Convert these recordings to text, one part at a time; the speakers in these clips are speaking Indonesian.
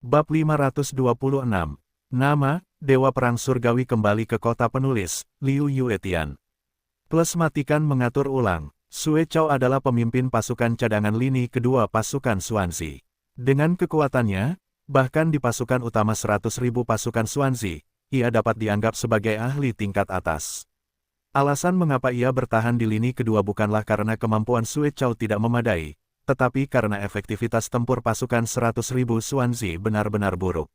Bab 526. Nama, Dewa Perang Surgawi kembali ke kota penulis, Liu Yuetian. Plus matikan mengatur ulang. Sue Chao adalah pemimpin pasukan cadangan lini kedua pasukan Xuanzi. Dengan kekuatannya, bahkan di pasukan utama 100.000 pasukan Xuanzi, ia dapat dianggap sebagai ahli tingkat atas. Alasan mengapa ia bertahan di lini kedua bukanlah karena kemampuan Sue Chao tidak memadai, tetapi karena efektivitas tempur pasukan 100.000 Xuanzi benar-benar buruk.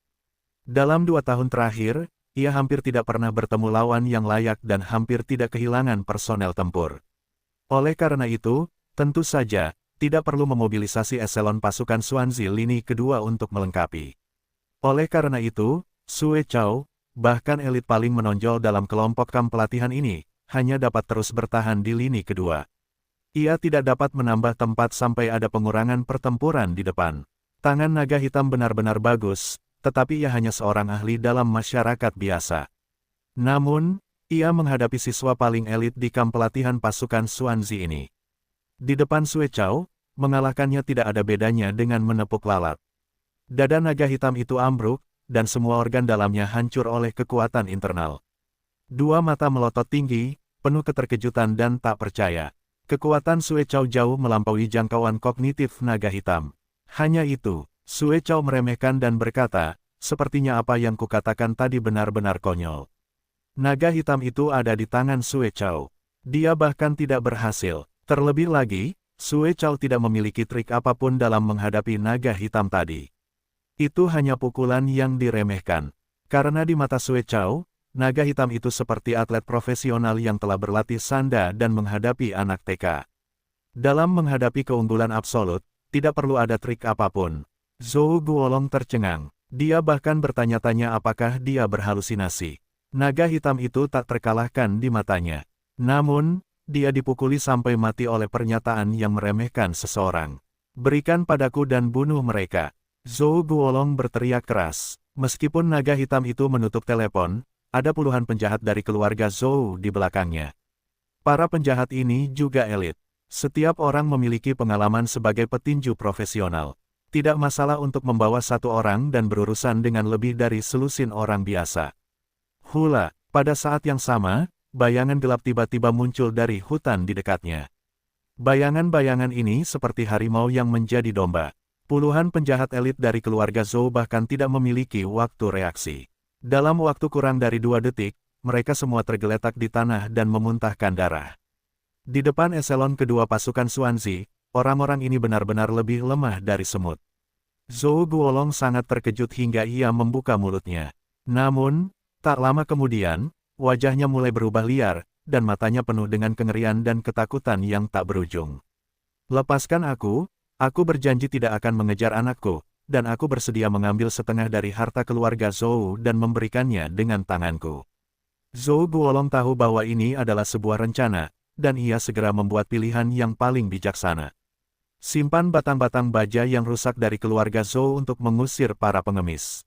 Dalam 2 tahun terakhir, ia hampir tidak pernah bertemu lawan yang layak dan hampir tidak kehilangan personel tempur. Oleh karena itu, tentu saja, tidak perlu memobilisasi eselon pasukan Xuanzi lini kedua untuk melengkapi. Oleh karena itu, Sue Chao, bahkan elit paling menonjol dalam kelompok kamp pelatihan ini, hanya dapat terus bertahan di lini kedua. Ia tidak dapat menambah tempat sampai ada pengurangan pertempuran di depan. Tangan naga hitam benar-benar bagus, tetapi ia hanya seorang ahli dalam masyarakat biasa. Namun, ia menghadapi siswa paling elit di kamp pelatihan pasukan Xuanzi ini. Di depan Sue Chao, mengalahkannya tidak ada bedanya dengan menepuk lalat. Dada naga hitam itu ambruk, dan semua organ dalamnya hancur oleh kekuatan internal. Dua mata melotot tinggi, penuh keterkejutan dan tak percaya. Kekuatan Sue Chao jauh melampaui jangkauan kognitif naga hitam. Hanya itu, Sue Chao meremehkan dan berkata, sepertinya apa yang kukatakan tadi benar-benar konyol. Naga hitam itu ada di tangan Sue Chao. Dia bahkan tidak berhasil. Terlebih lagi, Sue Chao tidak memiliki trik apapun dalam menghadapi naga hitam tadi. Itu hanya pukulan yang diremehkan. Karena di mata Sue Chao, naga hitam itu seperti atlet profesional yang telah berlatih sanda dan menghadapi anak TK. Dalam menghadapi keunggulan absolut, tidak perlu ada trik apapun. Zhou Guolong tercengang. Dia bahkan bertanya-tanya apakah dia berhalusinasi. Naga hitam itu tak terkalahkan di matanya. Namun, dia dipukuli sampai mati oleh pernyataan yang meremehkan seseorang. Berikan padaku dan bunuh mereka. Zhou Guolong berteriak keras. Meskipun naga hitam itu menutup telepon, ada puluhan penjahat dari keluarga Zhou di belakangnya. Para penjahat ini juga elit. Setiap orang memiliki pengalaman sebagai petinju profesional. Tidak masalah untuk membawa satu orang dan berurusan dengan lebih dari selusin orang biasa. Hula, pada saat yang sama, bayangan gelap tiba-tiba muncul dari hutan di dekatnya. Bayangan-bayangan ini seperti harimau yang menjadi domba. Puluhan penjahat elit dari keluarga Zhou bahkan tidak memiliki waktu reaksi. Dalam waktu kurang dari 2 detik, mereka semua tergeletak di tanah dan memuntahkan darah. Di depan eselon kedua pasukan Xuanzi, orang-orang ini benar-benar lebih lemah dari semut. Zhou Guolong sangat terkejut hingga ia membuka mulutnya. Namun, tak lama kemudian, wajahnya mulai berubah liar, dan matanya penuh dengan kengerian dan ketakutan yang tak berujung. Lepaskan aku berjanji tidak akan mengejar anakku, dan aku bersedia mengambil setengah dari harta keluarga Zhou dan memberikannya dengan tanganku. Zhou Guolong tahu bahwa ini adalah sebuah rencana, dan ia segera membuat pilihan yang paling bijaksana. Simpan batang-batang baja yang rusak dari keluarga Zhou untuk mengusir para pengemis.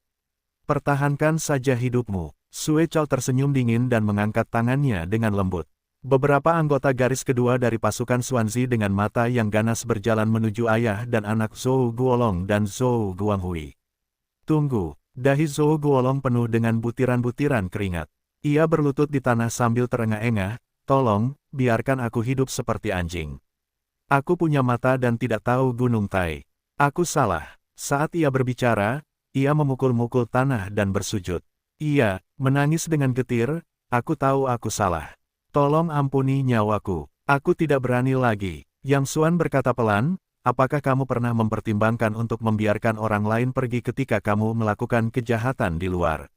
Pertahankan saja hidupmu. Sue Chao tersenyum dingin dan mengangkat tangannya dengan lembut. Beberapa anggota garis kedua dari pasukan Xuanzi dengan mata yang ganas berjalan menuju ayah dan anak Zhou Guolong dan Zhou Guanghui. Tunggu, dahi Zhou Guolong penuh dengan butiran-butiran keringat. Ia berlutut di tanah sambil terengah-engah, tolong, biarkan aku hidup seperti anjing. Aku punya mata dan tidak tahu Gunung Tai. Aku salah. Saat ia berbicara, ia memukul-mukul tanah dan bersujud. Ia menangis dengan getir, aku tahu aku salah. Tolong ampuni nyawaku. Aku tidak berani lagi. Yang Xuan berkata pelan, apakah kamu pernah mempertimbangkan untuk membiarkan orang lain pergi ketika kamu melakukan kejahatan di luar?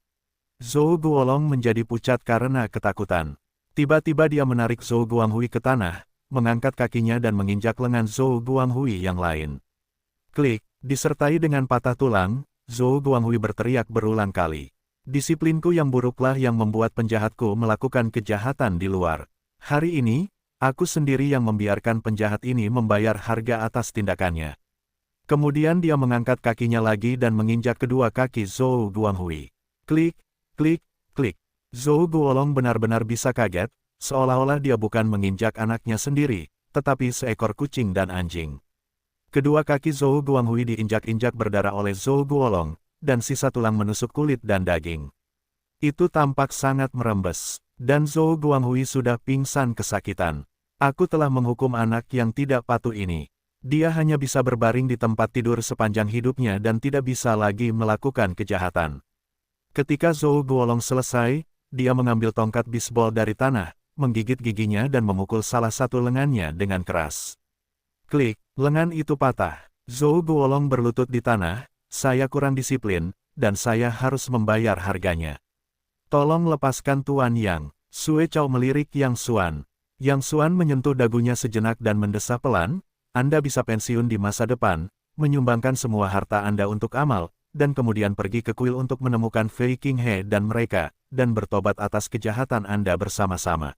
Zhou Guolong menjadi pucat karena ketakutan. Tiba-tiba dia menarik Zhou Guanghui ke tanah, mengangkat kakinya dan menginjak lengan Zhou Guanghui yang lain. Klik, disertai dengan patah tulang, Zhou Guanghui berteriak berulang kali. Disiplinku yang buruklah yang membuat penjahatku melakukan kejahatan di luar. Hari ini, aku sendiri yang membiarkan penjahat ini membayar harga atas tindakannya. Kemudian dia mengangkat kakinya lagi dan menginjak kedua kaki Zhou Guanghui. Klik, klik, klik. Zhou Guolong benar-benar bisa kaget, seolah-olah dia bukan menginjak anaknya sendiri, tetapi seekor kucing dan anjing. Kedua kaki Zhou Guanghui diinjak-injak berdarah oleh Zhou Guolong, dan sisa tulang menusuk kulit dan daging. Itu tampak sangat merembes, dan Zhou Guanghui sudah pingsan kesakitan. Aku telah menghukum anak yang tidak patuh ini. Dia hanya bisa berbaring di tempat tidur sepanjang hidupnya dan tidak bisa lagi melakukan kejahatan. Ketika Zhou Guolong selesai, dia mengambil tongkat bisbol dari tanah, menggigit giginya dan memukul salah satu lengannya dengan keras. Klik, lengan itu patah. Zhou Guolong berlutut di tanah, saya kurang disiplin, dan saya harus membayar harganya. Tolong lepaskan Tuan Yang. Sue Chao melirik Yang Xuan. Yang Xuan menyentuh dagunya sejenak dan mendesah pelan, Anda bisa pensiun di masa depan, menyumbangkan semua harta Anda untuk amal, dan kemudian pergi ke kuil untuk menemukan Fei Qinghe dan mereka, dan bertobat atas kejahatan Anda bersama-sama.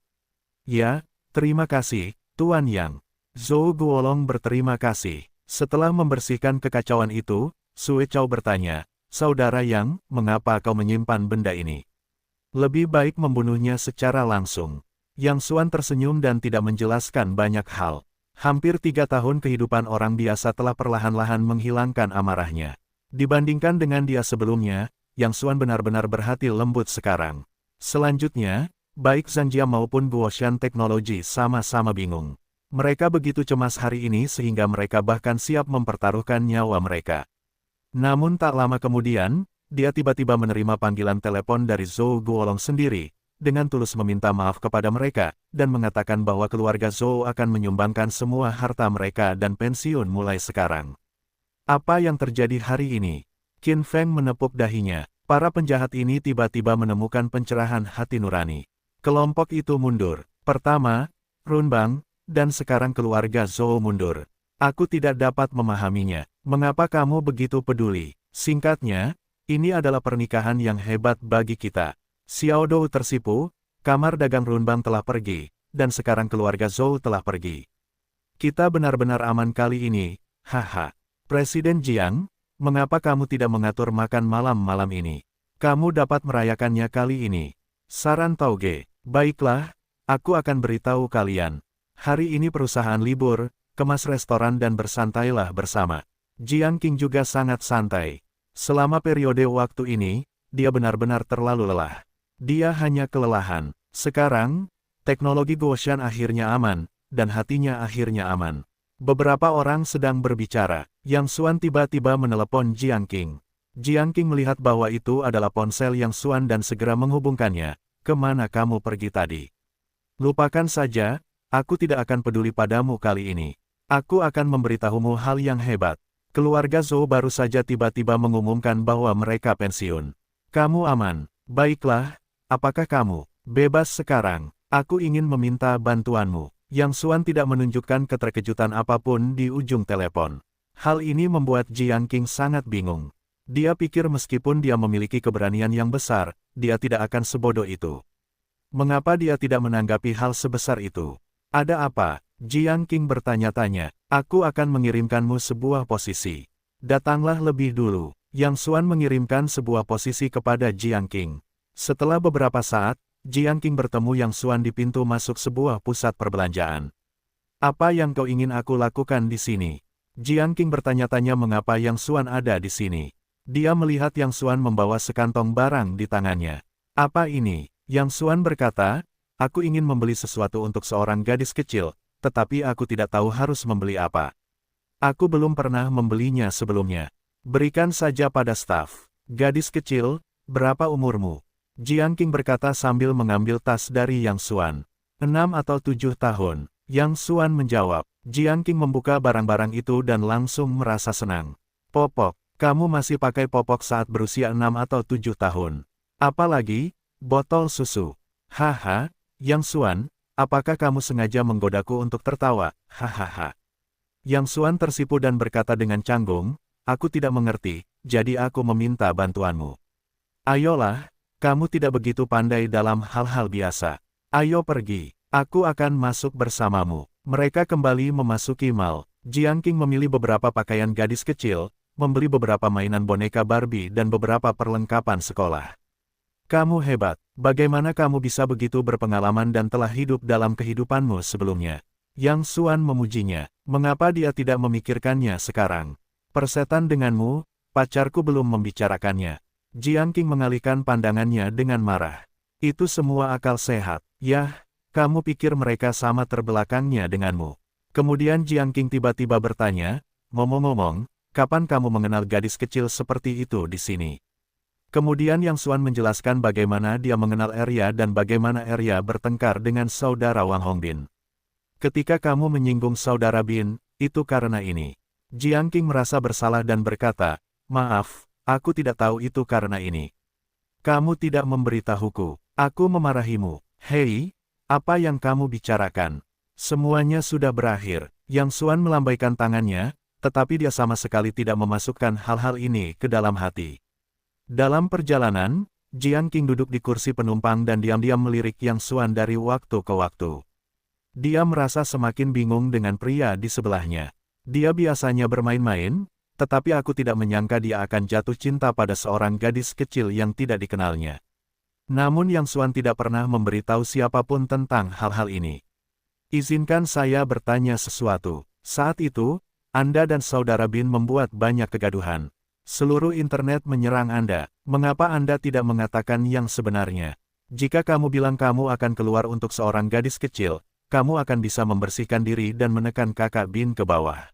Ya, terima kasih, Tuan Yang. Zhou Guolong berterima kasih. Setelah membersihkan kekacauan itu, Sue Chao bertanya, Saudara Yang, mengapa kau menyimpan benda ini? Lebih baik membunuhnya secara langsung. Yang Xuan tersenyum dan tidak menjelaskan banyak hal. Hampir 3 tahun kehidupan orang biasa telah perlahan-lahan menghilangkan amarahnya. Dibandingkan dengan dia sebelumnya, Yang Xuan benar-benar berhati lembut sekarang. Selanjutnya, baik Zanjia maupun Guoshan Teknologi sama-sama bingung. Mereka begitu cemas hari ini sehingga mereka bahkan siap mempertaruhkan nyawa mereka. Namun tak lama kemudian, dia tiba-tiba menerima panggilan telepon dari Zhou Guolong sendiri, dengan tulus meminta maaf kepada mereka, dan mengatakan bahwa keluarga Zhou akan menyumbangkan semua harta mereka dan pensiun mulai sekarang. Apa yang terjadi hari ini? Qin Feng menepuk dahinya. Para penjahat ini tiba-tiba menemukan pencerahan hati nurani. Kelompok itu mundur. Pertama, Runbang, dan sekarang keluarga Zhou mundur. Aku tidak dapat memahaminya. Mengapa kamu begitu peduli? Singkatnya, ini adalah pernikahan yang hebat bagi kita. Xiao Dou tersipu, kamar dagang Runbang telah pergi, dan sekarang keluarga Zhou telah pergi. Kita benar-benar aman kali ini, haha. Presiden Jiang, mengapa kamu tidak mengatur makan malam ini? Kamu dapat merayakannya kali ini. Saran Tauge, baiklah, aku akan beritahu kalian. Hari ini perusahaan libur, kemas restoran dan bersantailah bersama. Jiang Qing juga sangat santai. Selama periode waktu ini, dia benar-benar terlalu lelah. Dia hanya kelelahan. Sekarang, teknologi Guoshan akhirnya aman, dan hatinya akhirnya aman. Beberapa orang sedang berbicara. Yang Xuan tiba-tiba menelepon Jiang Qing. Jiang Qing melihat bahwa itu adalah ponsel Yang Xuan dan segera menghubungkannya. Kemana kamu pergi tadi? Lupakan saja, aku tidak akan peduli padamu kali ini. Aku akan memberitahumu hal yang hebat. Keluarga Zhou baru saja tiba-tiba mengumumkan bahwa mereka pensiun. Kamu aman. Baiklah, apakah kamu bebas sekarang? Aku ingin meminta bantuanmu. Yang Xuan tidak menunjukkan keterkejutan apapun di ujung telepon. Hal ini membuat Jiang Qing sangat bingung. Dia pikir meskipun dia memiliki keberanian yang besar, dia tidak akan sebodoh itu. Mengapa dia tidak menanggapi hal sebesar itu? Ada apa? Jiang Qing bertanya-tanya. Aku akan mengirimkanmu sebuah posisi. Datanglah lebih dulu. Yang Xuan mengirimkan sebuah posisi kepada Jiang Qing. Setelah beberapa saat, Jiang Qing bertemu Yang Xuan di pintu masuk sebuah pusat perbelanjaan. Apa yang kau ingin aku lakukan di sini? Jiang Qing bertanya-tanya mengapa Yang Xuan ada di sini. Dia melihat Yang Xuan membawa sekantong barang di tangannya. Apa ini? Yang Xuan berkata, aku ingin membeli sesuatu untuk seorang gadis kecil, tetapi aku tidak tahu harus membeli apa. Aku belum pernah membelinya sebelumnya. Berikan saja pada staf. Gadis kecil, berapa umurmu? Jiang Qing berkata sambil mengambil tas dari Yang Xuan. 6 atau 7 tahun. Yang Xuan menjawab. Jiang Qing membuka barang-barang itu dan langsung merasa senang. Popok, kamu masih pakai popok saat berusia 6 atau 7 tahun. Apalagi, botol susu. Haha, Yang Xuan, apakah kamu sengaja menggodaku untuk tertawa? Hahaha. Yang Xuan tersipu dan berkata dengan canggung, aku tidak mengerti, jadi aku meminta bantuanmu. Ayolah, kamu tidak begitu pandai dalam hal-hal biasa. Ayo pergi, aku akan masuk bersamamu. Mereka kembali memasuki mall. Jiang Qing memilih beberapa pakaian gadis kecil, membeli beberapa mainan boneka Barbie dan beberapa perlengkapan sekolah. Kamu hebat, bagaimana kamu bisa begitu berpengalaman dan telah hidup dalam kehidupanmu sebelumnya? Yang Xuan memujinya, mengapa dia tidak memikirkannya sekarang? Persetan denganmu, pacarku belum membicarakannya. Jiang Qing mengalihkan pandangannya dengan marah. Itu semua akal sehat. Yah, kamu pikir mereka sama terbelakangnya denganmu. Kemudian Jiang Qing tiba-tiba bertanya, ngomong-ngomong, kapan kamu mengenal gadis kecil seperti itu di sini? Kemudian Yang Xuan menjelaskan bagaimana dia mengenal Arya dan bagaimana Arya bertengkar dengan saudara Wang Hongbin. Ketika kamu menyinggung saudara Bin, itu karena ini. Jiang Qing merasa bersalah dan berkata, maaf, aku tidak tahu itu karena ini. Kamu tidak memberitahuku. Aku memarahimu. Hei, apa yang kamu bicarakan? Semuanya sudah berakhir. Yang Xuan melambaikan tangannya, tetapi dia sama sekali tidak memasukkan hal-hal ini ke dalam hati. Dalam perjalanan, Jiang Qing duduk di kursi penumpang dan diam-diam melirik Yang Xuan dari waktu ke waktu. Dia merasa semakin bingung dengan pria di sebelahnya. Dia biasanya bermain-main, tetapi aku tidak menyangka dia akan jatuh cinta pada seorang gadis kecil yang tidak dikenalnya. Namun Yang Xuan tidak pernah memberitahu siapapun tentang hal-hal ini. Izinkan saya bertanya sesuatu. Saat itu, Anda dan saudara Bin membuat banyak kegaduhan. Seluruh internet menyerang Anda. Mengapa Anda tidak mengatakan yang sebenarnya? Jika kamu bilang kamu akan keluar untuk seorang gadis kecil, kamu akan bisa membersihkan diri dan menekan kakak Bin ke bawah.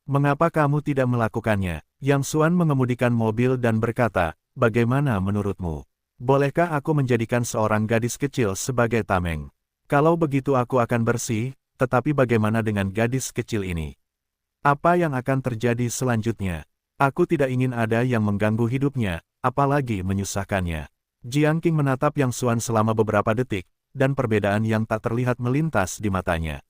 Mengapa kamu tidak melakukannya? Yang Xuan mengemudikan mobil dan berkata, bagaimana menurutmu? Bolehkah aku menjadikan seorang gadis kecil sebagai tameng? Kalau begitu aku akan bersih, tetapi bagaimana dengan gadis kecil ini? Apa yang akan terjadi selanjutnya? Aku tidak ingin ada yang mengganggu hidupnya, apalagi menyusahkannya. Jiang Qing menatap Yang Xuan selama beberapa detik, dan perbedaan yang tak terlihat melintas di matanya.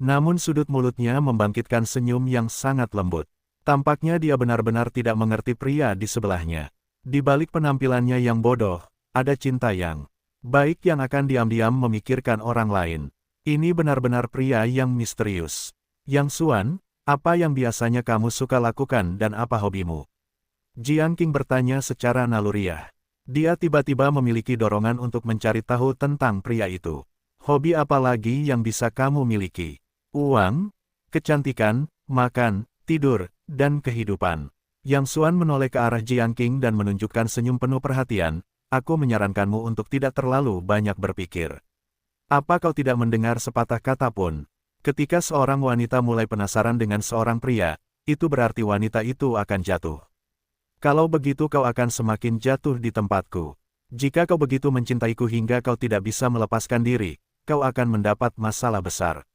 Namun sudut mulutnya membangkitkan senyum yang sangat lembut. Tampaknya dia benar-benar tidak mengerti pria di sebelahnya. Di balik penampilannya yang bodoh, ada cinta yang baik yang akan diam-diam memikirkan orang lain. Ini benar-benar pria yang misterius. Yang Xuan, apa yang biasanya kamu suka lakukan dan apa hobimu? Jiang Qing bertanya secara naluriah. Dia tiba-tiba memiliki dorongan untuk mencari tahu tentang pria itu. Hobi apa lagi yang bisa kamu miliki? Uang, kecantikan, makan, tidur, dan kehidupan. Yang Xuan menoleh ke arah Jiang Qing dan menunjukkan senyum penuh perhatian, aku menyarankanmu untuk tidak terlalu banyak berpikir. Apa kau tidak mendengar sepatah kata pun? Ketika seorang wanita mulai penasaran dengan seorang pria, itu berarti wanita itu akan jatuh. Kalau begitu kau akan semakin jatuh di tempatku. Jika kau begitu mencintaiku hingga kau tidak bisa melepaskan diri, kau akan mendapat masalah besar.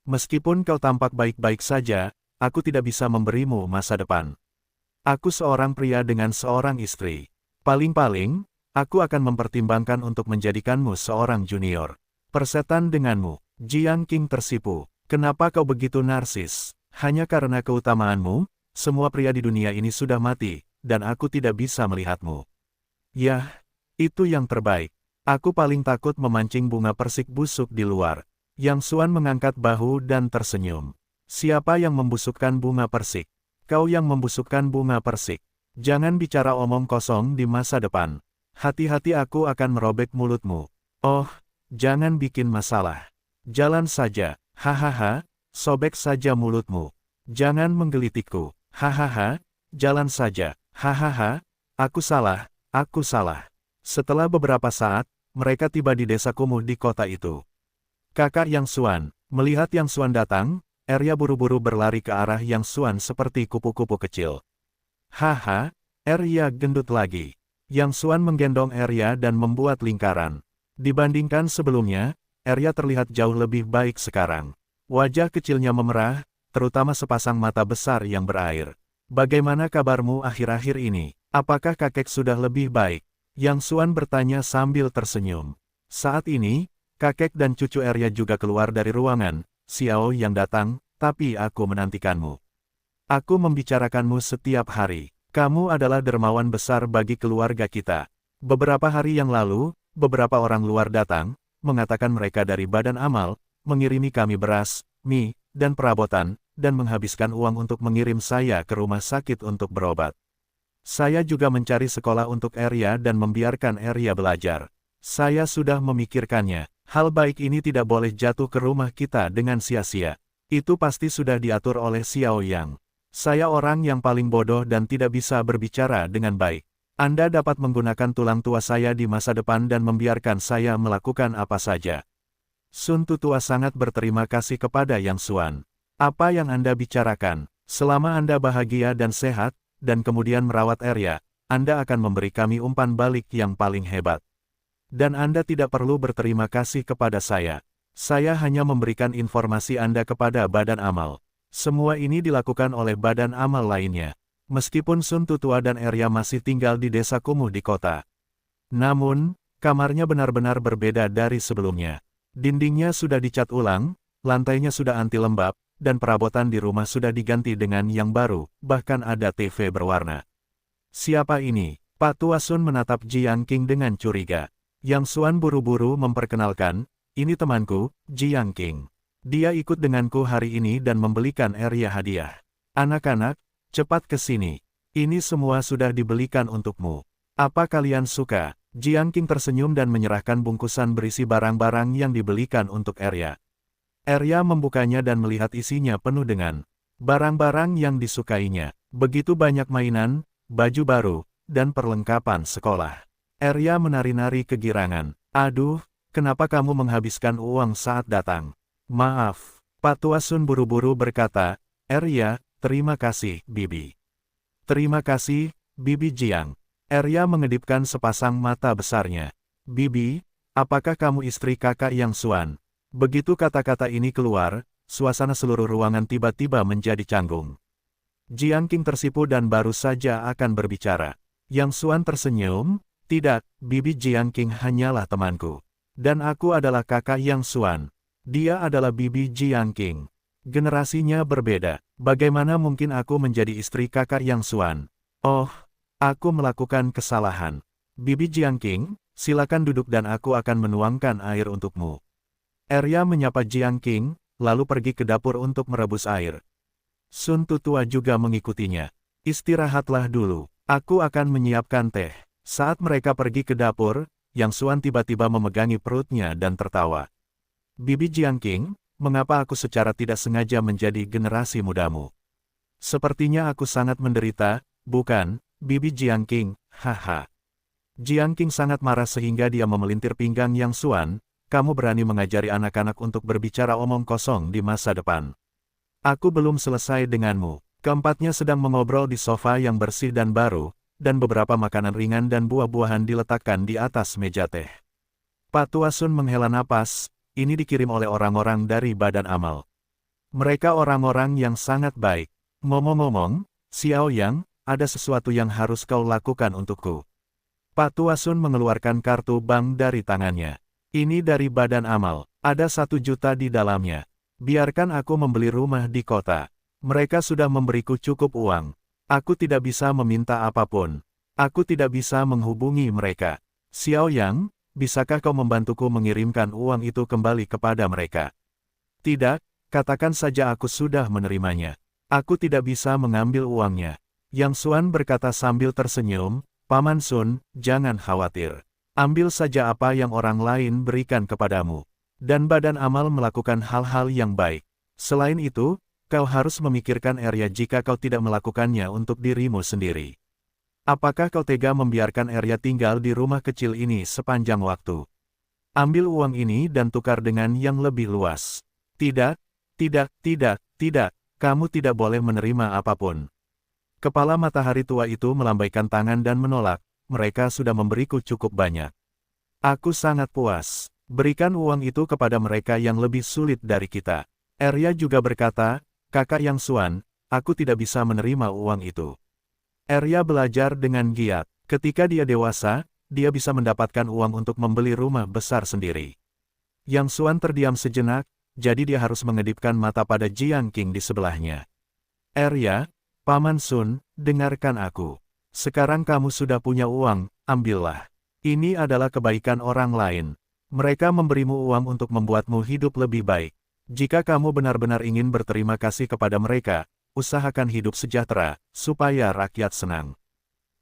Meskipun kau tampak baik-baik saja, aku tidak bisa memberimu masa depan. Aku seorang pria dengan seorang istri. Paling-paling, aku akan mempertimbangkan untuk menjadikanmu seorang junior. Persetan denganmu. Jiang Qing tersipu. Kenapa kau begitu narsis? Hanya karena keutamaanmu, semua pria di dunia ini sudah mati, dan aku tidak bisa melihatmu. Yah, itu yang terbaik. Aku paling takut memancing bunga persik busuk di luar. Yang Xuan mengangkat bahu dan tersenyum. Siapa yang membusukkan bunga persik? Kau yang membusukkan bunga persik. Jangan bicara omong kosong di masa depan. Hati-hati aku akan merobek mulutmu. Oh, jangan bikin masalah. Jalan saja, hahaha, sobek saja mulutmu. Jangan menggelitikku, hahaha, jalan saja, hahaha, aku salah, aku salah. Setelah beberapa saat, mereka tiba di desa kumuh di kota itu. Kakak Yang Xuan, melihat Yang Xuan datang, Arya buru-buru berlari ke arah Yang Xuan seperti kupu-kupu kecil. Haha, Arya gendut lagi. Yang Xuan menggendong Arya dan membuat lingkaran. Dibandingkan sebelumnya, Arya terlihat jauh lebih baik sekarang. Wajah kecilnya memerah, terutama sepasang mata besar yang berair. Bagaimana kabarmu akhir-akhir ini? Apakah kakek sudah lebih baik? Yang Xuan bertanya sambil tersenyum. Saat ini, kakek dan cucu Arya juga keluar dari ruangan. Xiao yang datang, tapi aku menantikanmu. Aku membicarakanmu setiap hari. Kamu adalah dermawan besar bagi keluarga kita. Beberapa hari yang lalu, beberapa orang luar datang, mengatakan mereka dari Badan Amal, mengirimi kami beras, mie, dan perabotan, dan menghabiskan uang untuk mengirim saya ke rumah sakit untuk berobat. Saya juga mencari sekolah untuk Arya dan membiarkan Arya belajar. Saya sudah memikirkannya. Hal baik ini tidak boleh jatuh ke rumah kita dengan sia-sia. Itu pasti sudah diatur oleh Xiao Yang. Saya orang yang paling bodoh dan tidak bisa berbicara dengan baik. Anda dapat menggunakan tulang tua saya di masa depan dan membiarkan saya melakukan apa saja. Sun Tutua sangat berterima kasih kepada Yang Xuan. Apa yang Anda bicarakan? Selama Anda bahagia dan sehat, dan kemudian merawat Arya, Anda akan memberi kami umpan balik yang paling hebat. Dan Anda tidak perlu berterima kasih kepada saya. Saya hanya memberikan informasi Anda kepada Badan Amal. Semua ini dilakukan oleh Badan Amal lainnya. Meskipun Sun Tutua dan Arya masih tinggal di desa kumuh di kota. Namun, kamarnya benar-benar berbeda dari sebelumnya. Dindingnya sudah dicat ulang, lantainya sudah anti lembab, dan perabotan di rumah sudah diganti dengan yang baru, bahkan ada TV berwarna. Siapa ini? Pak Tua Sun menatap Jiang Qing dengan curiga. Yang Xuan buru-buru memperkenalkan, ini temanku, Jiang Qing. Dia ikut denganku hari ini dan membelikan Arya hadiah. Anak-anak, cepat ke sini. Ini semua sudah dibelikan untukmu. Apa kalian suka? Jiang Qing tersenyum dan menyerahkan bungkusan berisi barang-barang yang dibelikan untuk Arya. Arya membukanya dan melihat isinya penuh dengan barang-barang yang disukainya. Begitu banyak mainan, baju baru, dan perlengkapan sekolah. Arya menari-nari kegirangan. Aduh, kenapa kamu menghabiskan uang saat datang? Maaf, Pak Tua Sun buru-buru berkata, Arya, terima kasih, Bibi. Terima kasih, Bibi Jiang. Arya mengedipkan sepasang mata besarnya. Bibi, apakah kamu istri kakak Yang Xuan? Begitu kata-kata ini keluar, suasana seluruh ruangan tiba-tiba menjadi canggung. Jiang Qing tersipu dan baru saja akan berbicara. Yang Xuan tersenyum, tidak, Bibi Jiang Qing hanyalah temanku. Dan aku adalah kakak Yang Xuan. Dia adalah Bibi Jiang Qing. Generasinya berbeda. Bagaimana mungkin aku menjadi istri kakak Yang Xuan? Oh, aku melakukan kesalahan. Bibi Jiang Qing, silakan duduk dan aku akan menuangkan air untukmu. Arya menyapa Jiang Qing, lalu pergi ke dapur untuk merebus air. Sun Tutua juga mengikutinya. Istirahatlah dulu, aku akan menyiapkan teh. Saat mereka pergi ke dapur, Yang Xuan tiba-tiba memegangi perutnya dan tertawa. Bibi Jiang Qing, mengapa aku secara tidak sengaja menjadi generasi mudamu? Sepertinya aku sangat menderita, bukan, Bibi Jiang Qing, haha. Jiang Qing sangat marah sehingga dia memelintir pinggang Yang Xuan, kamu berani mengajari anak-anak untuk berbicara omong kosong di masa depan. Aku belum selesai denganmu. Keempatnya sedang mengobrol di sofa yang bersih dan baru, dan beberapa makanan ringan dan buah-buahan diletakkan di atas meja teh. Pak Tua Sun menghela napas, ini dikirim oleh orang-orang dari Badan Amal. Mereka orang-orang yang sangat baik. Ngomong-ngomong, Xiao Yang, ada sesuatu yang harus kau lakukan untukku. Pak Tua Sun mengeluarkan kartu bank dari tangannya. Ini dari Badan Amal, ada 1 juta di dalamnya. Biarkan aku membeli rumah di kota. Mereka sudah memberiku cukup uang. Aku tidak bisa meminta apapun. Aku tidak bisa menghubungi mereka. Xiao Yang, bisakah kau membantuku mengirimkan uang itu kembali kepada mereka? Tidak, katakan saja aku sudah menerimanya. Aku tidak bisa mengambil uangnya. Yang Xuan berkata sambil tersenyum, Paman Sun, jangan khawatir. Ambil saja apa yang orang lain berikan kepadamu. Dan Badan Amal melakukan hal-hal yang baik. Selain itu, kau harus memikirkan Arya jika kau tidak melakukannya untuk dirimu sendiri. Apakah kau tega membiarkan Arya tinggal di rumah kecil ini sepanjang waktu? Ambil uang ini dan tukar dengan yang lebih luas. Tidak, tidak, tidak, tidak, kamu tidak boleh menerima apapun. Kepala matahari tua itu melambaikan tangan dan menolak, mereka sudah memberiku cukup banyak. Aku sangat puas. Berikan uang itu kepada mereka yang lebih sulit dari kita. Arya juga berkata, kakak Yang Xuan, aku tidak bisa menerima uang itu. Arya belajar dengan giat. Ketika dia dewasa, dia bisa mendapatkan uang untuk membeli rumah besar sendiri. Yang Xuan terdiam sejenak, jadi dia harus mengedipkan mata pada Jiang Qing di sebelahnya. Arya, Paman Sun, dengarkan aku. Sekarang kamu sudah punya uang, ambillah. Ini adalah kebaikan orang lain. Mereka memberimu uang untuk membuatmu hidup lebih baik. Jika kamu benar-benar ingin berterima kasih kepada mereka, usahakan hidup sejahtera, supaya rakyat senang.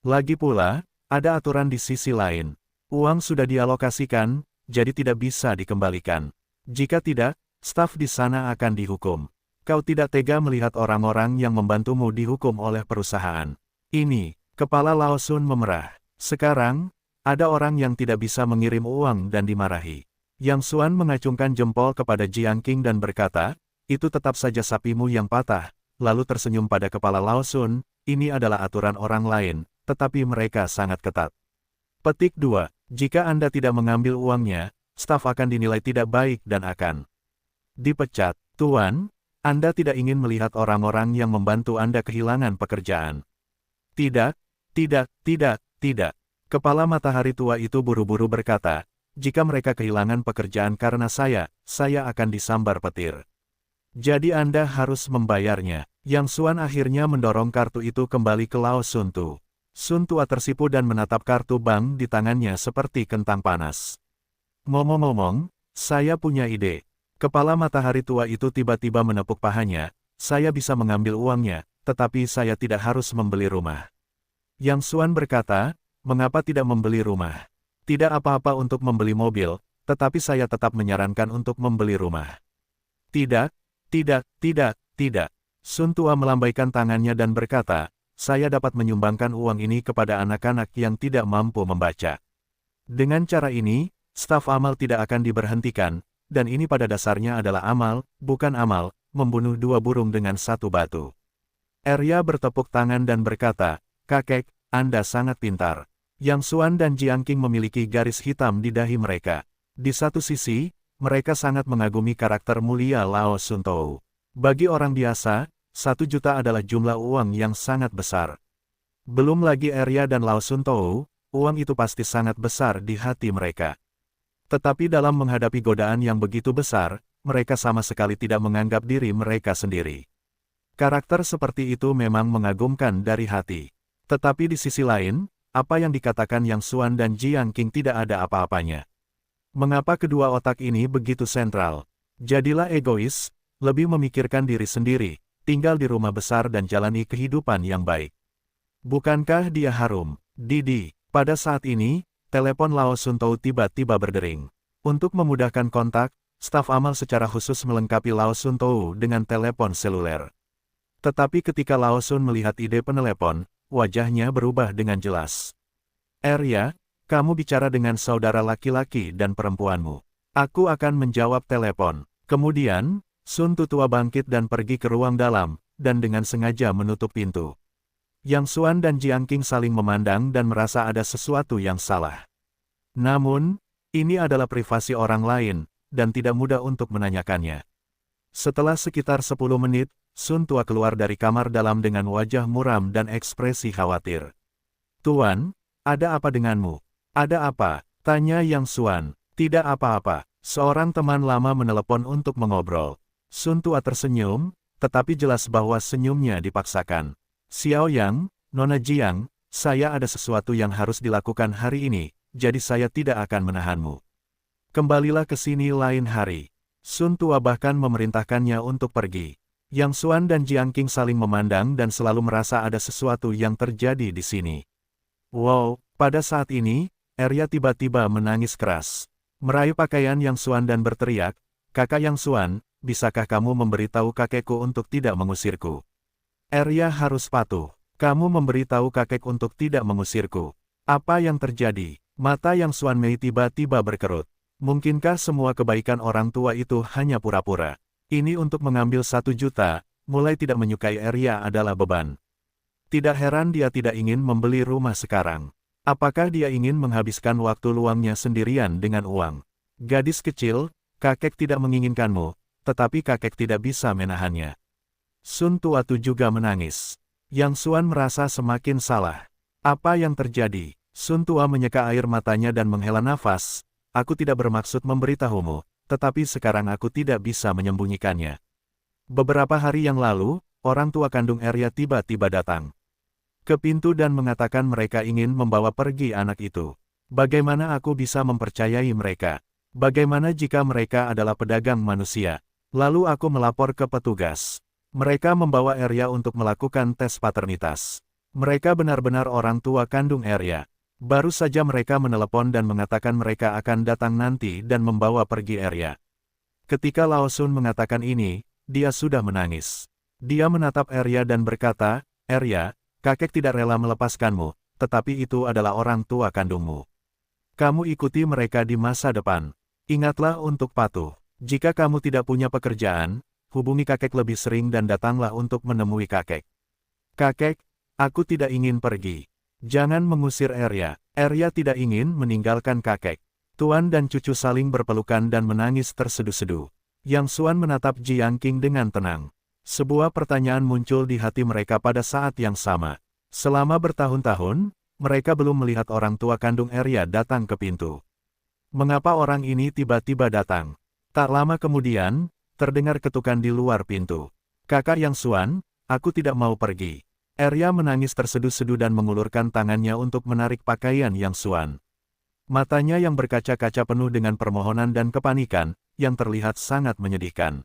Lagi pula, ada aturan di sisi lain. Uang sudah dialokasikan, jadi tidak bisa dikembalikan. Jika tidak, staf di sana akan dihukum. kau tidak tega melihat orang-orang yang membantumu dihukum oleh perusahaan. Ini, kepala Lao Sun memerah. Sekarang, ada orang yang tidak bisa mengirim uang dan dimarahi. Yang Xuan mengacungkan jempol kepada Jiang Qing dan berkata, itu tetap saja sapimu yang patah, lalu tersenyum pada kepala Lao Sun, ini adalah aturan orang lain, tetapi mereka sangat ketat. Petik 2. Jika Anda tidak mengambil uangnya, staf akan dinilai tidak baik dan akan dipecat. Tuan, Anda tidak ingin melihat orang-orang yang membantu Anda kehilangan pekerjaan. Tidak, tidak, tidak, tidak. Kepala matahari tua itu buru-buru berkata, jika mereka kehilangan pekerjaan karena saya akan disambar petir. Jadi Anda harus membayarnya. Yang Xuan akhirnya mendorong kartu itu kembali ke Lao Sun Tu. Sun Tua tersipu dan menatap kartu bank di tangannya seperti kentang panas. Ngomong-ngomong, saya punya ide. Kepala matahari tua itu tiba-tiba menepuk pahanya, saya bisa mengambil uangnya, tetapi saya tidak harus membeli rumah. Yang Xuan berkata, mengapa tidak membeli rumah? Tidak apa-apa untuk membeli mobil, tetapi saya tetap menyarankan untuk membeli rumah. Tidak, tidak, tidak, tidak. Sun Tua melambaikan tangannya dan berkata, saya dapat menyumbangkan uang ini kepada anak-anak yang tidak mampu membaca. Dengan cara ini, staf amal tidak akan diberhentikan, dan ini pada dasarnya adalah amal, bukan amal, membunuh dua burung dengan satu batu. Arya bertepuk tangan dan berkata, kakek, Anda sangat pintar. Yang Xuan dan Jiang Qing memiliki garis hitam di dahi mereka. Di satu sisi, mereka sangat mengagumi karakter mulia Lao Sun Tu. Bagi orang biasa, 1 juta adalah jumlah uang yang sangat besar. Belum lagi Arya dan Lao Sun Tu, uang itu pasti sangat besar di hati mereka. Tetapi dalam menghadapi godaan yang begitu besar, mereka sama sekali tidak menganggap diri mereka sendiri. Karakter seperti itu memang mengagumkan dari hati. Tetapi di sisi lain, apa yang dikatakan Yang Xuan dan Jiang Qing tidak ada apa-apanya. Mengapa kedua otak ini begitu sentral? Jadilah egois, lebih memikirkan diri sendiri, tinggal di rumah besar dan jalani kehidupan yang baik. Bukankah dia harum? Didi, pada saat ini, telepon Lao Sun Tu tiba-tiba berdering. Untuk memudahkan kontak, staf amal secara khusus melengkapi Lao Sun Tu dengan telepon seluler. Tetapi ketika Lao Sun melihat ide penelepon, wajahnya berubah dengan jelas. Arya, kamu bicara dengan saudara laki-laki dan perempuanmu. Aku akan menjawab telepon. Kemudian, Sun Tu tua bangkit dan pergi ke ruang dalam, dan dengan sengaja menutup pintu. Yang Xuan dan Jiang Qing saling memandang dan merasa ada sesuatu yang salah. Namun, ini adalah privasi orang lain, dan tidak mudah untuk menanyakannya. Setelah sekitar 10 menit, Sun Tua keluar dari kamar dalam dengan wajah muram dan ekspresi khawatir. Tuan, ada apa denganmu? Ada apa? Tanya Yang Xuan. Tidak apa-apa, seorang teman lama menelepon untuk mengobrol. Sun Tua tersenyum, tetapi jelas bahwa senyumnya dipaksakan. Xiao Yang, Nona Jiang, saya ada sesuatu yang harus dilakukan hari ini, jadi saya tidak akan menahanmu. Kembalilah ke sini lain hari. Sun Tua bahkan memerintahkannya untuk pergi. Yang Xuan dan Jiang Qing saling memandang dan selalu merasa ada sesuatu yang terjadi di sini. Wow, pada saat ini, Arya tiba-tiba menangis keras. Meraih pakaian Yang Xuan dan berteriak, kakak Yang Xuan, bisakah kamu memberitahu kakekku untuk tidak mengusirku? Arya harus patuh. Kamu memberitahu kakek untuk tidak mengusirku. Apa yang terjadi? Mata Yang Xuan Mei tiba-tiba berkerut. Mungkinkah semua kebaikan orang tua itu hanya pura-pura? Ini untuk mengambil 1 juta, mulai tidak menyukai Arya adalah beban. Tidak heran dia tidak ingin membeli rumah sekarang. Apakah dia ingin menghabiskan waktu luangnya sendirian dengan uang? Gadis kecil, kakek tidak menginginkanmu, tetapi kakek tidak bisa menahannya. Sun Tua Tu juga menangis. Yang Xuan merasa semakin salah. Apa yang terjadi? Sun Tua menyeka air matanya dan menghela nafas. Aku tidak bermaksud memberitahumu, tetapi sekarang aku tidak bisa menyembunyikannya. Beberapa hari yang lalu, orang tua kandung Arya tiba-tiba datang ke pintu dan mengatakan mereka ingin membawa pergi anak itu. Bagaimana aku bisa mempercayai mereka? Bagaimana jika mereka adalah pedagang manusia? Lalu aku melapor ke petugas. Mereka membawa Arya untuk melakukan tes paternitas. Mereka benar-benar orang tua kandung Arya. Baru saja mereka menelepon dan mengatakan mereka akan datang nanti dan membawa pergi Arya. Ketika Lao Sun mengatakan ini, dia sudah menangis. Dia menatap Arya dan berkata, Arya, kakek tidak rela melepaskanmu, tetapi itu adalah orang tua kandungmu. Kamu ikuti mereka di masa depan. Ingatlah untuk patuh. Jika kamu tidak punya pekerjaan, hubungi kakek lebih sering dan datanglah untuk menemui kakek. Kakek, aku tidak ingin pergi. Jangan mengusir Arya. Arya tidak ingin meninggalkan kakek. Tuan dan cucu saling berpelukan dan menangis terseduh-seduh. Yang Xuan menatap Jiang Qing dengan tenang. Sebuah pertanyaan muncul di hati mereka pada saat yang sama. Selama bertahun-tahun, mereka belum melihat orang tua kandung Arya datang ke pintu. Mengapa orang ini tiba-tiba datang? Tak lama kemudian, terdengar ketukan di luar pintu. Kakak Yang Xuan, aku tidak mau pergi. Arya menangis terseduh-seduh dan mengulurkan tangannya untuk menarik pakaian Yang Xuan. Matanya yang berkaca-kaca penuh dengan permohonan dan kepanikan, yang terlihat sangat menyedihkan.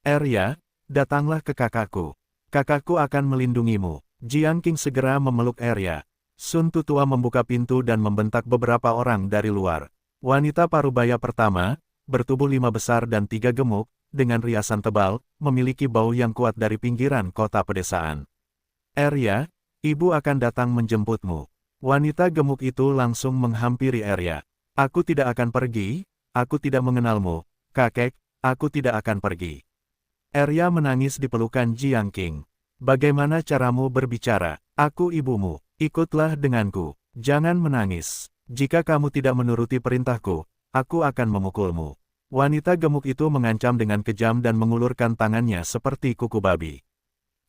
Arya, datanglah ke kakakku. Kakakku akan melindungimu. Jiang Qing segera memeluk Arya. Sun Tutua membuka pintu dan membentak beberapa orang dari luar. Wanita parubaya pertama, bertubuh 5 besar dan 3 gemuk, dengan riasan tebal, memiliki bau yang kuat dari pinggiran kota pedesaan. Arya, ibu akan datang menjemputmu. Wanita gemuk itu langsung menghampiri Arya. Aku tidak akan pergi, aku tidak mengenalmu, kakek, aku tidak akan pergi. Arya menangis di pelukan Jiang Qing. Bagaimana caramu berbicara? Aku ibumu. Ikutlah denganku. Jangan menangis. Jika kamu tidak menuruti perintahku, aku akan memukulmu. Wanita gemuk itu mengancam dengan kejam dan mengulurkan tangannya seperti kuku babi.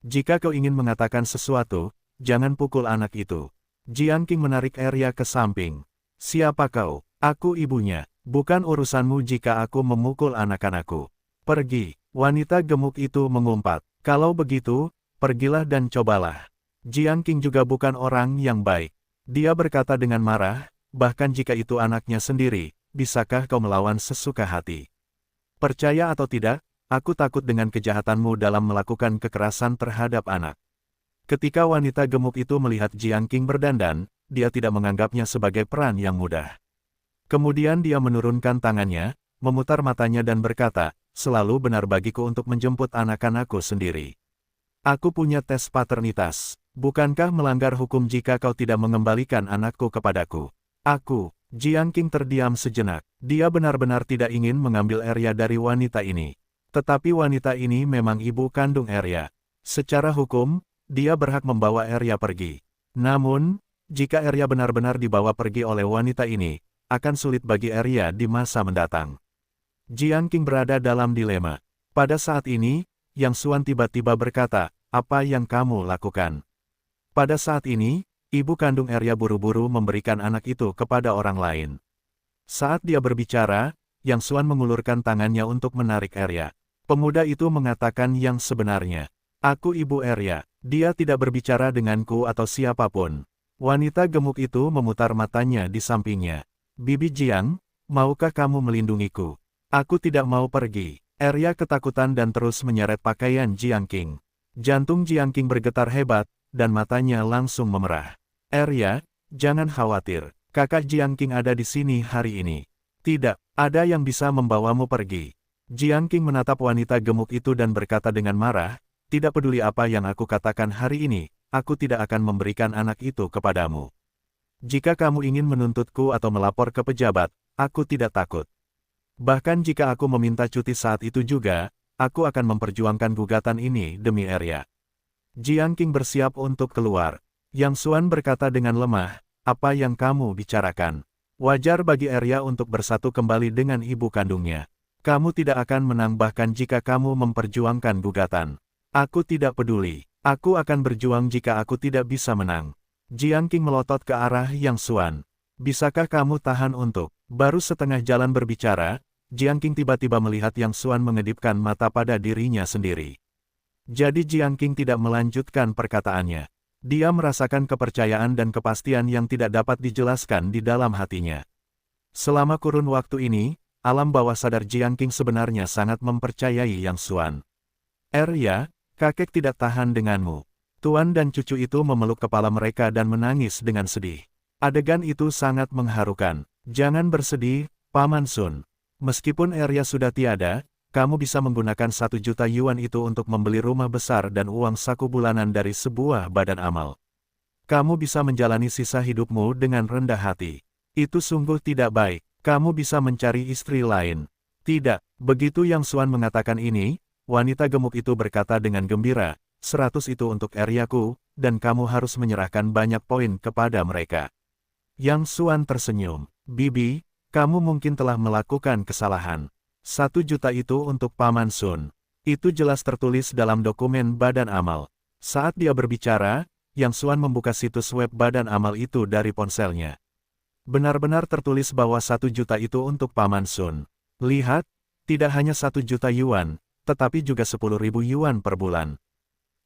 Jika kau ingin mengatakan sesuatu, jangan pukul anak itu. Jiang Qing menarik Arya ke samping. Siapa kau? Aku ibunya. Bukan urusanmu jika aku memukul anak-anakku. Pergi. Wanita gemuk itu mengumpat. Kalau begitu, pergilah dan cobalah. Jiang Qing juga bukan orang yang baik. Dia berkata dengan marah, bahkan jika itu anaknya sendiri, bisakah kau melawan sesuka hati? Percaya atau tidak, aku takut dengan kejahatanmu dalam melakukan kekerasan terhadap anak. Ketika wanita gemuk itu melihat Jiang Qing berdandan, dia tidak menganggapnya sebagai peran yang mudah. Kemudian dia menurunkan tangannya, memutar matanya dan berkata, selalu benar bagiku untuk menjemput anak-anakku sendiri. Aku punya tes paternitas. Bukankah melanggar hukum jika kau tidak mengembalikan anakku kepadaku? Aku, Jiang Qing terdiam sejenak. Dia benar-benar tidak ingin mengambil Arya dari wanita ini. Tetapi wanita ini memang ibu kandung Arya. Secara hukum, dia berhak membawa Arya pergi. Namun, jika Arya benar-benar dibawa pergi oleh wanita ini, akan sulit bagi Arya di masa mendatang. Jiang Qing berada dalam dilema. Pada saat ini, Yang Xuan tiba-tiba berkata, apa yang kamu lakukan? Pada saat ini, ibu kandung Arya buru-buru memberikan anak itu kepada orang lain. Saat dia berbicara, Yang Xuan mengulurkan tangannya untuk menarik Arya. Pemuda itu mengatakan yang sebenarnya. Aku ibu Arya. Dia tidak berbicara denganku atau siapapun. Wanita gemuk itu memutar matanya di sampingnya. Bibi Jiang, maukah kamu melindungiku? Aku tidak mau pergi. Arya ketakutan dan terus menyeret pakaian Jiang Qing. Jantung Jiang Qing bergetar hebat, dan matanya langsung memerah. Arya, jangan khawatir. Kakak Jiang Qing ada di sini hari ini. Tidak, ada yang bisa membawamu pergi. Jiang Qing menatap wanita gemuk itu dan berkata dengan marah, tidak peduli apa yang aku katakan hari ini, aku tidak akan memberikan anak itu kepadamu. Jika kamu ingin menuntutku atau melapor ke pejabat, aku tidak takut. Bahkan jika aku meminta cuti saat itu juga, aku akan memperjuangkan gugatan ini demi Arya. Jiang Qing bersiap untuk keluar. Yang Xuan berkata dengan lemah, apa yang kamu bicarakan? Wajar bagi Arya untuk bersatu kembali dengan ibu kandungnya. Kamu tidak akan menang bahkan jika kamu memperjuangkan gugatan. Aku tidak peduli. Aku akan berjuang jika aku tidak bisa menang. Jiang Qing melotot ke arah Yang Xuan. Bisakah kamu tahan untuk? Baru setengah jalan berbicara, Jiang Qing tiba-tiba melihat Yang Xuan mengedipkan mata pada dirinya sendiri. Jadi Jiang Qing tidak melanjutkan perkataannya. Dia merasakan kepercayaan dan kepastian yang tidak dapat dijelaskan di dalam hatinya. Selama kurun waktu ini, alam bawah sadar Jiang Qing sebenarnya sangat mempercayai Yang Xuan. Arya, kakek tidak tahan denganmu. Tuan dan cucu itu memeluk kepala mereka dan menangis dengan sedih. Adegan itu sangat mengharukan. Jangan bersedih, Paman Sun. Meskipun Arya sudah tiada, kamu bisa menggunakan 1 juta yuan itu untuk membeli rumah besar dan uang saku bulanan dari sebuah badan amal. Kamu bisa menjalani sisa hidupmu dengan rendah hati. Itu sungguh tidak baik. Kamu bisa mencari istri lain. Tidak, begitu Yang Xuan mengatakan ini, wanita gemuk itu berkata dengan gembira, 100 itu untuk Aryaku, dan kamu harus menyerahkan banyak poin kepada mereka. Yang Xuan tersenyum, Bibi, kamu mungkin telah melakukan kesalahan. 1 juta itu untuk Paman Sun. Itu jelas tertulis dalam dokumen badan amal. Saat dia berbicara, Yang Xuan membuka situs web badan amal itu dari ponselnya. Benar-benar tertulis bahwa 1 juta itu untuk Paman Sun. Lihat, tidak hanya 1 juta yuan, tetapi juga 10.000 yuan per bulan.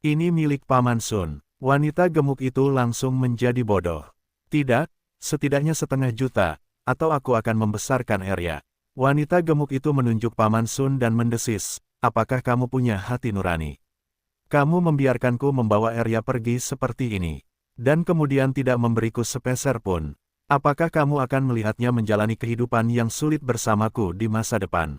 Ini milik Paman Sun. Wanita gemuk itu langsung menjadi bodoh. Tidak, setidaknya 0,5 juta, atau aku akan membesarkan Arya. Wanita gemuk itu menunjuk Paman Sun dan mendesis, apakah kamu punya hati nurani? Kamu membiarkanku membawa Arya pergi seperti ini, dan kemudian tidak memberiku sepeser pun. Apakah kamu akan melihatnya menjalani kehidupan yang sulit bersamaku di masa depan?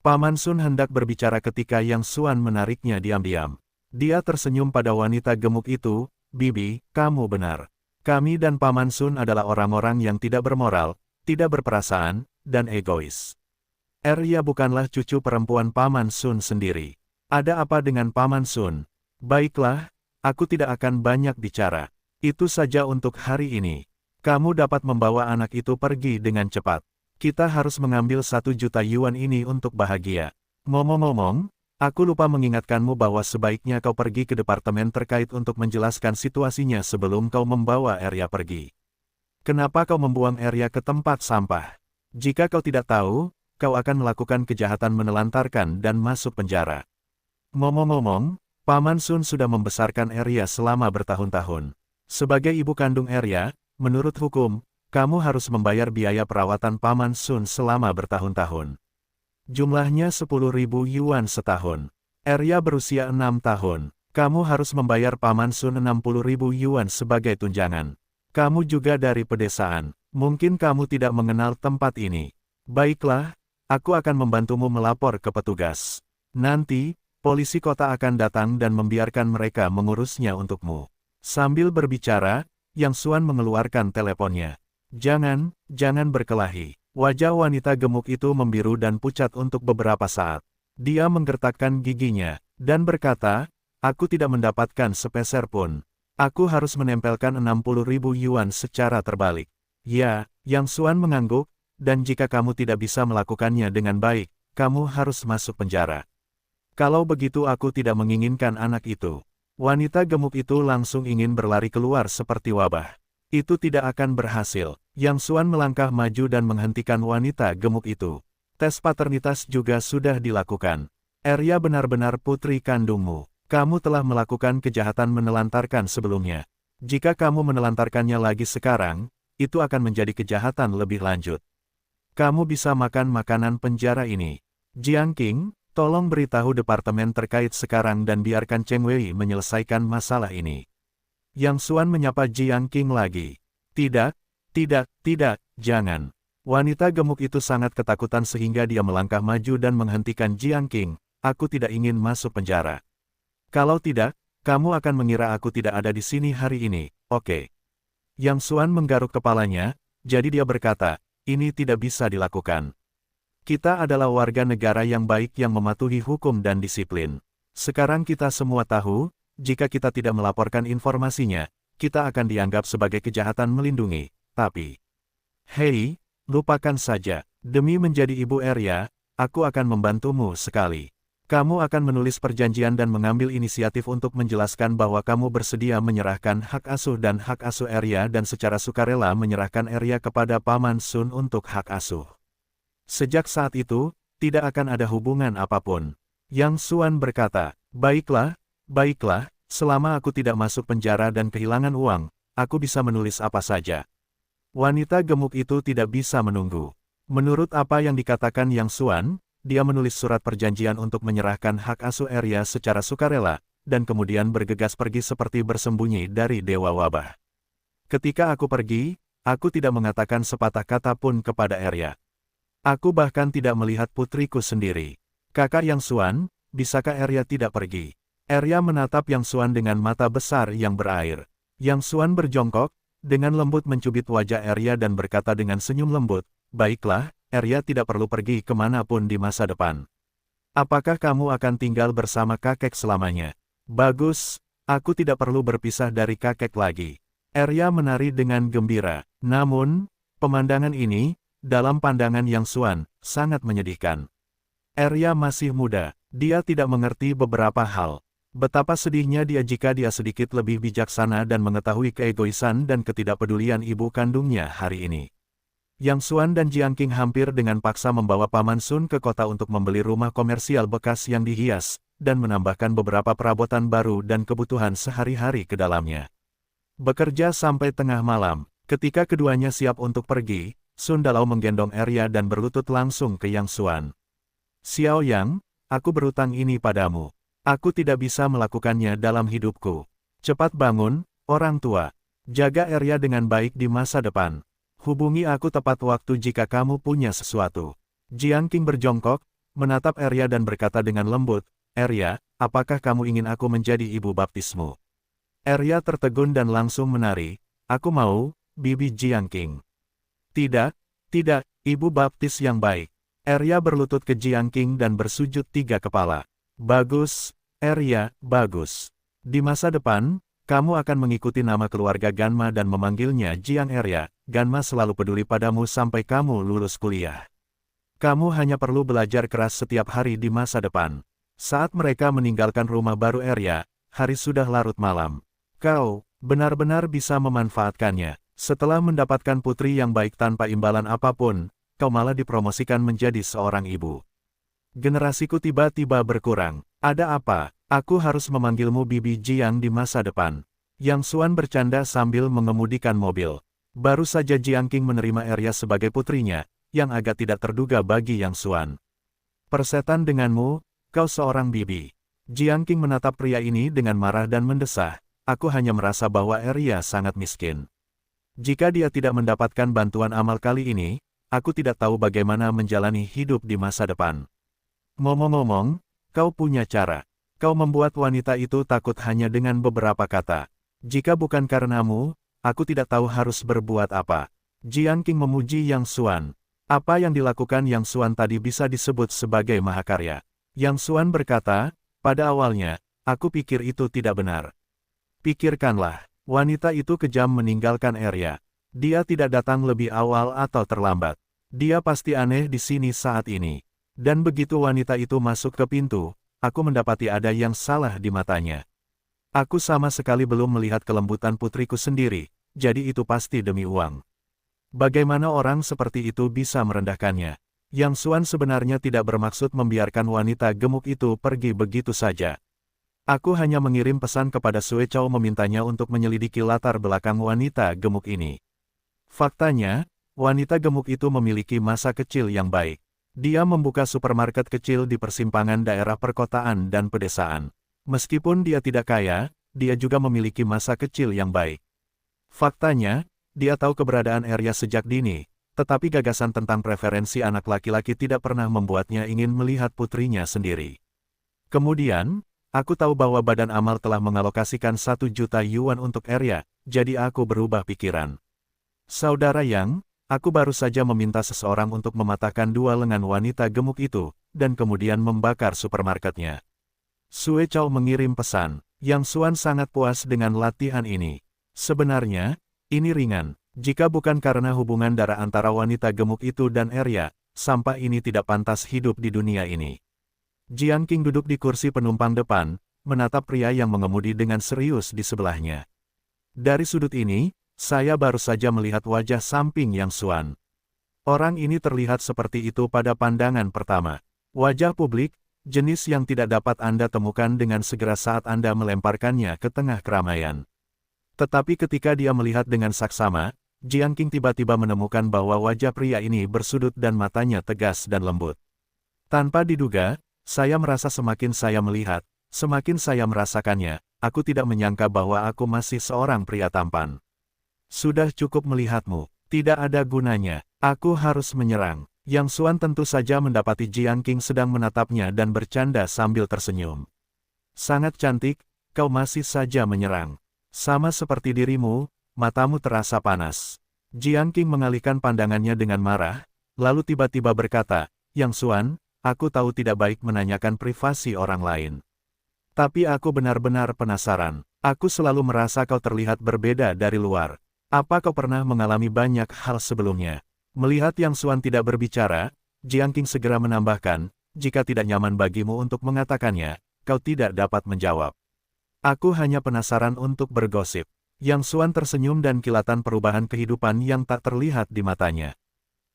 Paman Sun hendak berbicara ketika Yang Xuan menariknya diam-diam. Dia tersenyum pada wanita gemuk itu, Bibi, kamu benar. Kami dan Paman Sun adalah orang-orang yang tidak bermoral, tidak berperasaan, dan egois. Arya bukanlah cucu perempuan Paman Sun sendiri. Ada apa dengan Paman Sun? Baiklah, aku tidak akan banyak bicara. Itu saja untuk hari ini. Kamu dapat membawa anak itu pergi dengan cepat. Kita harus mengambil 1 juta yuan ini untuk bahagia. Ngomong-ngomong, aku lupa mengingatkanmu bahwa sebaiknya kau pergi ke departemen terkait untuk menjelaskan situasinya sebelum kau membawa Arya pergi. Kenapa kau membuang Arya ke tempat sampah? Jika kau tidak tahu, kau akan melakukan kejahatan menelantarkan dan masuk penjara. Ngomong-ngomong, Paman Sun sudah membesarkan Arya selama bertahun-tahun. Sebagai ibu kandung Arya, menurut hukum, kamu harus membayar biaya perawatan Paman Sun selama bertahun-tahun. Jumlahnya 10.000 yuan setahun. Arya berusia 6 tahun. Kamu harus membayar Paman Sun 60.000 yuan sebagai tunjangan. Kamu juga dari pedesaan. Mungkin kamu tidak mengenal tempat ini. Baiklah, aku akan membantumu melapor ke petugas. Nanti, polisi kota akan datang dan membiarkan mereka mengurusnya untukmu. Sambil berbicara, Yang Xuan mengeluarkan teleponnya. Jangan berkelahi. Wajah wanita gemuk itu membiru dan pucat untuk beberapa saat. Dia menggertakkan giginya, dan berkata, aku tidak mendapatkan sepeser pun. Aku harus menempelkan 60.000 yuan secara terbalik. Ya, Yang Xuan mengangguk, dan jika kamu tidak bisa melakukannya dengan baik, kamu harus masuk penjara. Kalau begitu aku tidak menginginkan anak itu. Wanita gemuk itu langsung ingin berlari keluar seperti wabah. Itu tidak akan berhasil. Yang Xuan melangkah maju dan menghentikan wanita gemuk itu. Tes paternitas juga sudah dilakukan. Arya benar-benar putri kandungmu. Kamu telah melakukan kejahatan menelantarkan sebelumnya. Jika kamu menelantarkannya lagi sekarang, itu akan menjadi kejahatan lebih lanjut. Kamu bisa makan makanan penjara ini. Jiang Qing, tolong beritahu departemen terkait sekarang dan biarkan Cheng Wei menyelesaikan masalah ini. Yang Xuan menyapa Jiang Qing lagi. Tidak, jangan. Wanita gemuk itu sangat ketakutan sehingga dia melangkah maju dan menghentikan Jiang Qing. Aku tidak ingin masuk penjara. Kalau tidak, kamu akan mengira aku tidak ada di sini hari ini, oke? Yang Xuan menggaruk kepalanya, jadi dia berkata, ini tidak bisa dilakukan. Kita adalah warga negara yang baik yang mematuhi hukum dan disiplin. Sekarang kita semua tahu, jika kita tidak melaporkan informasinya, kita akan dianggap sebagai kejahatan melindungi, tapi... Hei, lupakan saja, demi menjadi ibu Arya, aku akan membantumu sekali. Kamu akan menulis perjanjian dan mengambil inisiatif untuk menjelaskan bahwa kamu bersedia menyerahkan hak asuh dan hak asuh Arya dan secara sukarela menyerahkan Arya kepada Paman Sun untuk hak asuh. Sejak saat itu, tidak akan ada hubungan apapun. Yang Xuan berkata, baiklah, selama aku tidak masuk penjara dan kehilangan uang, aku bisa menulis apa saja. Wanita gemuk itu tidak bisa menunggu. Menurut apa yang dikatakan Yang Xuan, dia menulis surat perjanjian untuk menyerahkan hak asuh Arya secara sukarela, dan kemudian bergegas pergi seperti bersembunyi dari Dewa Wabah. Ketika aku pergi, aku tidak mengatakan sepatah kata pun kepada Arya. Aku bahkan tidak melihat putriku sendiri. Kakak Yang Xuan, bisakah Arya tidak pergi? Arya menatap Yang Xuan dengan mata besar yang berair. Yang Xuan berjongkok, dengan lembut mencubit wajah Arya dan berkata dengan senyum lembut, "Baiklah, Arya tidak perlu pergi kemanapun di masa depan. Apakah kamu akan tinggal bersama kakek selamanya?" "Bagus, aku tidak perlu berpisah dari kakek lagi." Arya menari dengan gembira. Namun, pemandangan ini, dalam pandangan Yang Xuan, sangat menyedihkan. Arya masih muda, dia tidak mengerti beberapa hal. Betapa sedihnya dia jika dia sedikit lebih bijaksana dan mengetahui keegoisan dan ketidakpedulian ibu kandungnya hari ini. Yang Xuan dan Jiang Qing hampir dengan paksa membawa Paman Sun ke kota untuk membeli rumah komersial bekas yang dihias, dan menambahkan beberapa perabotan baru dan kebutuhan sehari-hari ke dalamnya. Bekerja sampai tengah malam, ketika keduanya siap untuk pergi, Sun Dalao menggendong Arya dan berlutut langsung ke Yang Xuan. "Xiao Yang, aku berutang ini padamu. Aku tidak bisa melakukannya dalam hidupku. Cepat bangun, orang tua. Jaga Arya dengan baik di masa depan. Hubungi aku tepat waktu jika kamu punya sesuatu." Jiang Qing berjongkok, menatap Arya dan berkata dengan lembut, "Arya, apakah kamu ingin aku menjadi ibu baptismu?" Arya tertegun dan langsung menari. "Aku mau, Bibi Jiang Qing." "Tidak, tidak, ibu baptis yang baik." Arya berlutut ke Jiang Qing dan bersujud 3 kepala. "Bagus, Arya, bagus. Di masa depan, kamu akan mengikuti nama keluarga Ganma dan memanggilnya Jiang Arya. Ganma selalu peduli padamu sampai kamu lulus kuliah. Kamu hanya perlu belajar keras setiap hari di masa depan." Saat mereka meninggalkan rumah baru Arya, hari sudah larut malam. "Kau benar-benar bisa memanfaatkannya. Setelah mendapatkan putri yang baik tanpa imbalan apapun, kau malah dipromosikan menjadi seorang ibu. Generasiku tiba-tiba berkurang. Ada apa? Aku harus memanggilmu Bibi Jiang di masa depan." Yang Xuan bercanda sambil mengemudikan mobil. Baru saja Jiang Qing menerima Arya sebagai putrinya, yang agak tidak terduga bagi Yang Xuan. "Persetan denganmu, kau seorang bibi." Jiang Qing menatap pria ini dengan marah dan mendesah, "Aku hanya merasa bahwa Arya sangat miskin. Jika dia tidak mendapatkan bantuan amal kali ini, aku tidak tahu bagaimana menjalani hidup di masa depan." "Ngomong-ngomong, kau punya cara. Kau membuat wanita itu takut hanya dengan beberapa kata. Jika bukan karenamu, aku tidak tahu harus berbuat apa." Jiang Qing memuji Yang Xuan. Apa yang dilakukan Yang Xuan tadi bisa disebut sebagai mahakarya. Yang Xuan berkata, "Pada awalnya, aku pikir itu tidak benar. Pikirkanlah, wanita itu kejam meninggalkan Arya. Dia tidak datang lebih awal atau terlambat. Dia pasti aneh di sini saat ini. Dan begitu wanita itu masuk ke pintu, aku mendapati ada yang salah di matanya. Aku sama sekali belum melihat kelembutan putriku sendiri, jadi itu pasti demi uang. Bagaimana orang seperti itu bisa merendahkannya?" Yang Xuan sebenarnya tidak bermaksud membiarkan wanita gemuk itu pergi begitu saja. "Aku hanya mengirim pesan kepada Sue Chow memintanya untuk menyelidiki latar belakang wanita gemuk ini. Faktanya, wanita gemuk itu memiliki masa kecil yang baik. Dia membuka supermarket kecil di persimpangan daerah perkotaan dan pedesaan. Meskipun dia tidak kaya, dia juga memiliki masa kecil yang baik. Faktanya, dia tahu keberadaan Arya sejak dini, tetapi gagasan tentang preferensi anak laki-laki tidak pernah membuatnya ingin melihat putrinya sendiri. Kemudian, aku tahu bahwa Badan Amal telah mengalokasikan 1 juta yuan untuk Arya, jadi aku berubah pikiran. Saudara Yang, aku baru saja meminta seseorang untuk mematahkan 2 lengan wanita gemuk itu, dan kemudian membakar supermarketnya." Sue Chow mengirim pesan. Yang Xuan sangat puas dengan latihan ini. Sebenarnya, ini ringan. Jika bukan karena hubungan darah antara wanita gemuk itu dan Arya, sampah ini tidak pantas hidup di dunia ini. Jiang Qing duduk di kursi penumpang depan, menatap pria yang mengemudi dengan serius di sebelahnya. "Dari sudut ini, saya baru saja melihat wajah samping Yang Xuan. Orang ini terlihat seperti itu pada pandangan pertama. Wajah publik, jenis yang tidak dapat Anda temukan dengan segera saat Anda melemparkannya ke tengah keramaian. Tetapi ketika dia melihat dengan saksama, Jiang Qing tiba-tiba menemukan bahwa wajah pria ini bersudut dan matanya tegas dan lembut. Tanpa diduga, saya merasa semakin saya melihat, semakin saya merasakannya, aku tidak menyangka bahwa aku masih seorang pria tampan. Sudah cukup melihatmu, tidak ada gunanya, aku harus menyerang." Yang Xuan tentu saja mendapati Jiang Qing sedang menatapnya dan bercanda sambil tersenyum. Sangat cantik, kau masih saja menyerang. Sama seperti dirimu, matamu terasa panas. Jiang Qing mengalihkan pandangannya dengan marah, lalu tiba-tiba berkata, Yang Xuan, aku tahu tidak baik menanyakan privasi orang lain. Tapi aku benar-benar penasaran. Aku selalu merasa kau terlihat berbeda dari luar. Apa kau pernah mengalami banyak hal sebelumnya? Melihat Yang Xuan tidak berbicara, Jiang Qing segera menambahkan, jika tidak nyaman bagimu untuk mengatakannya, kau tidak dapat menjawab. Aku hanya penasaran untuk bergosip. Yang Xuan tersenyum dan kilatan perubahan kehidupan yang tak terlihat di matanya.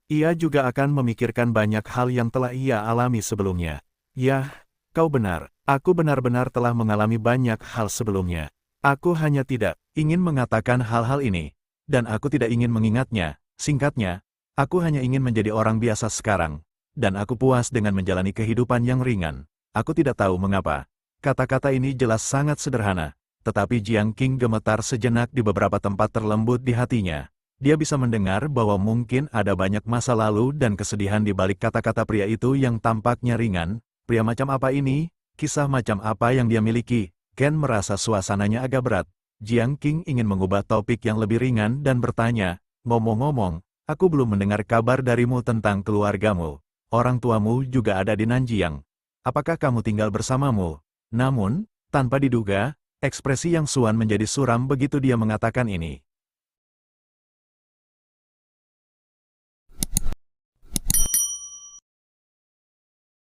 Ia juga akan memikirkan banyak hal yang telah ia alami sebelumnya. Yah, kau benar. Aku benar-benar telah mengalami banyak hal sebelumnya. Aku hanya tidak ingin mengatakan hal-hal ini. Dan aku tidak ingin mengingatnya. Singkatnya, aku hanya ingin menjadi orang biasa sekarang. Dan aku puas dengan menjalani kehidupan yang ringan. Aku tidak tahu mengapa. Kata-kata ini jelas sangat sederhana. Tetapi Jiang Qing gemetar sejenak di beberapa tempat terlembut di hatinya. Dia bisa mendengar bahwa mungkin ada banyak masa lalu dan kesedihan di balik kata-kata pria itu yang tampaknya ringan. Pria macam apa ini? Kisah macam apa yang dia miliki? Ken merasa suasananya agak berat. Jiang Qing ingin mengubah topik yang lebih ringan dan bertanya, ngomong-ngomong, aku belum mendengar kabar darimu tentang keluargamu. Orang tuamu juga ada di Nanjiang. Apakah kamu tinggal bersamamu? Namun, tanpa diduga, ekspresi Yang Xuan menjadi suram begitu dia mengatakan ini.